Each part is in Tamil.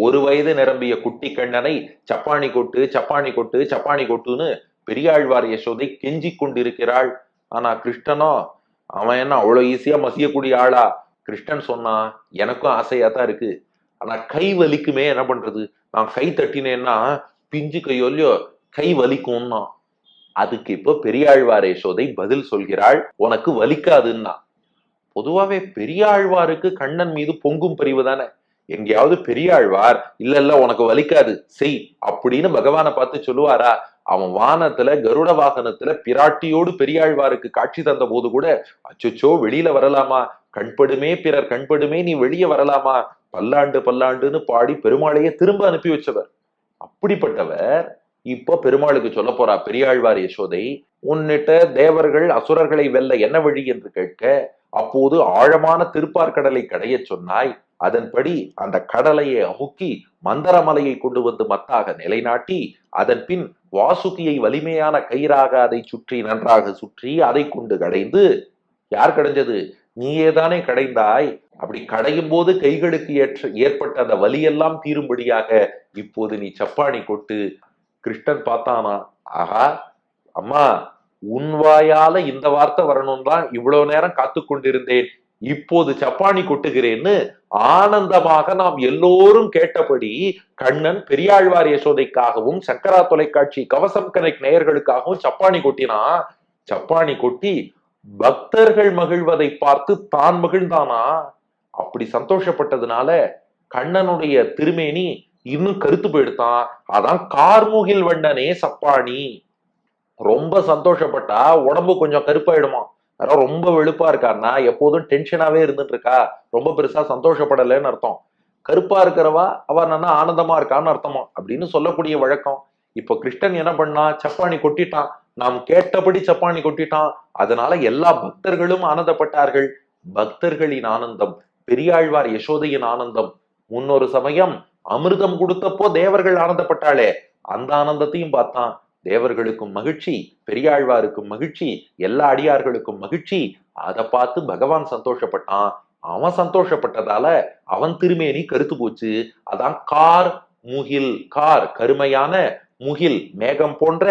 ஒரு வயது நிரம்பிய குட்டி கண்ணனை சப்பாணி கொட்டு சப்பாணி கொட்டு சப்பாணி கொட்டுன்னு பெரியாழ்வார் யசோதை கெஞ்சி கொண்டிருக்கிறாள். ஆனா கிருஷ்ணனோ அவன் என்ன அவ்வளவு ஈஸியா மசியக்கூடிய ஆளா? கிருஷ்ணன் சொன்னா எனக்கும் ஆசையா தான் இருக்கு, ஆனா கை வலிக்குமே, என்ன பண்றது? நான் கை தட்டினேன்னா பிஞ்சு கையோல்லையோ கை வலிக்கும்னா. அதுக்கு இப்போ பெரியாழ்வார் யசோதை பதில் சொல்கிறாள், உனக்கு வலிக்காதுன்னா. பொதுவாவே பெரியாழ்வாருக்கு கண்ணன் மீது பொங்கும் பரிவு தானே. எங்கேயாவது பெரியாழ்வார் இல்ல இல்ல உனக்கு வலிக்காது செய் அப்படின்னு பகவானை பார்த்து சொல்லுவாரா? அவன் வானத்துல கருட வாகனத்துல பிராட்டியோடு பெரியாழ்வாருக்கு காட்சி தந்த போது கூட அச்சோ வெளியில வரலாமா, கண்படுமே பிறர் கண்படுமே, நீ வெளியே வரலாமா, பல்லாண்டு பல்லாண்டுன்னு பாடி பெருமாளையே திரும்ப அனுப்பி வச்சவர். அப்படிப்பட்டவர் இப்போ பெருமாளுக்கு சொல்ல போறா பெரியாழ்வார் யசோதை, உன்னிட்ட தேவர்கள் அசுரர்களை வெல்ல என்ன வழி என்று கேட்க, அப்போது ஆழமான திருப்பார்கடலை கடைய சொன்னாய், அதன்படி அந்த கடலையை அமுக்கி மந்தரமலையை கொண்டு வந்து மத்தாக நிலைநாட்டி, அதன் பின் வாசுகியை வலிமையான கயிறாக அதை சுற்றி நன்றாக சுற்றி அதை கொண்டு கடைந்து. யார் கடைஞ்சது? நீயேதானே கடைந்தாய். அப்படி கடையும் போது கைகளுக்கு ஏற்பட்ட அந்த வலியெல்லாம் தீரும்படியாக இப்போது நீ சப்பாணி கொட்டு. கிருஷ்ணன் பார்த்தானா, ஆஹா அம்மா உன் வாயால இந்த வார்த்தை வரணும் தான் இவ்வளவு நேரம் காத்து கொண்டிருந்தேன், இப்போது சப்பாணி கொட்டுகிறேன்னு ஆனந்தமாக நாம் எல்லோரும் கேட்டபடி கண்ணன் பெரியாழ்வார் யசோதைக்காகவும் சங்கரா தொலைக்காட்சி கவசம் கனெக்ட் நேயர்களுக்காகவும் சப்பாணி கொட்டினா. சப்பாணி கொட்டி பக்தர்கள் மகிழ்வதை பார்த்து தான் மகிழ்ந்தானா. அப்படி சந்தோஷப்பட்டதுனால கண்ணனுடைய திருமேனி இன்னும் கருத்து போயிடுத்தான். அதான் கார்முகில் வண்ணனே சப்பாணி. ரொம்ப சந்தோஷப்பட்டா உடம்பு கொஞ்சம் கருப்பாயிடுமா. ரொம்ப வெளுப்பா இருக்காருன்னா எப்போதும் டென்ஷனாவே இருந்துட்டு இருக்கா, ரொம்ப பெருசா சந்தோஷப்படலைன்னு அர்த்தம். கருப்பா இருக்கிறவா அவ நல்லா ஆனந்தமா இருக்கான்னு அர்த்தமா அப்படின்னு சொல்லக்கூடிய வழக்கம். இப்போ கிருஷ்ணன் என்ன பண்ணா, சப்பாணி கொட்டிட்டான். நாம் கேட்டபடி சப்பாணி கொட்டிட்டான். அதனால எல்லா பக்தர்களும் ஆனந்தப்பட்டார்கள். பக்தர்களின் ஆனந்தம், பெரியாழ்வார் யசோதையின் ஆனந்தம். முன்னொரு சமயம் அமிர்தம் கொடுத்தப்போ தேவர்கள் ஆனந்தப்பட்டாளே, அந்த ஆனந்தத்தையும் பார்த்தான். தேவர்களுக்கும் மகிழ்ச்சி, பெரியாழ்வாருக்கும் மகிழ்ச்சி, எல்லா அடியார்களுக்கும் மகிழ்ச்சி. அதை பார்த்து பகவான் சந்தோஷப்பட்டான். அவன் சந்தோஷப்பட்டதால அவன் திருமேனி கருத்து போச்சு. அதான் கார் முகில். கார் கருமையான, முகில் மேகம் போன்ற,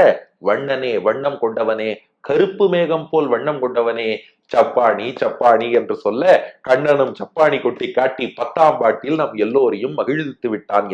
வண்ணனே வண்ணம் கொண்டவனே, கருப்பு மேகம் போல் வண்ணம் கொண்டவனே, சப்பாணி சப்பாணி என்று சொல்ல கண்ணனும் சப்பாணி கொட்டி காட்டி 10ஆம் பாட்டில் நம் எல்லோரையும் மகிழ்வித்து விட்டான்.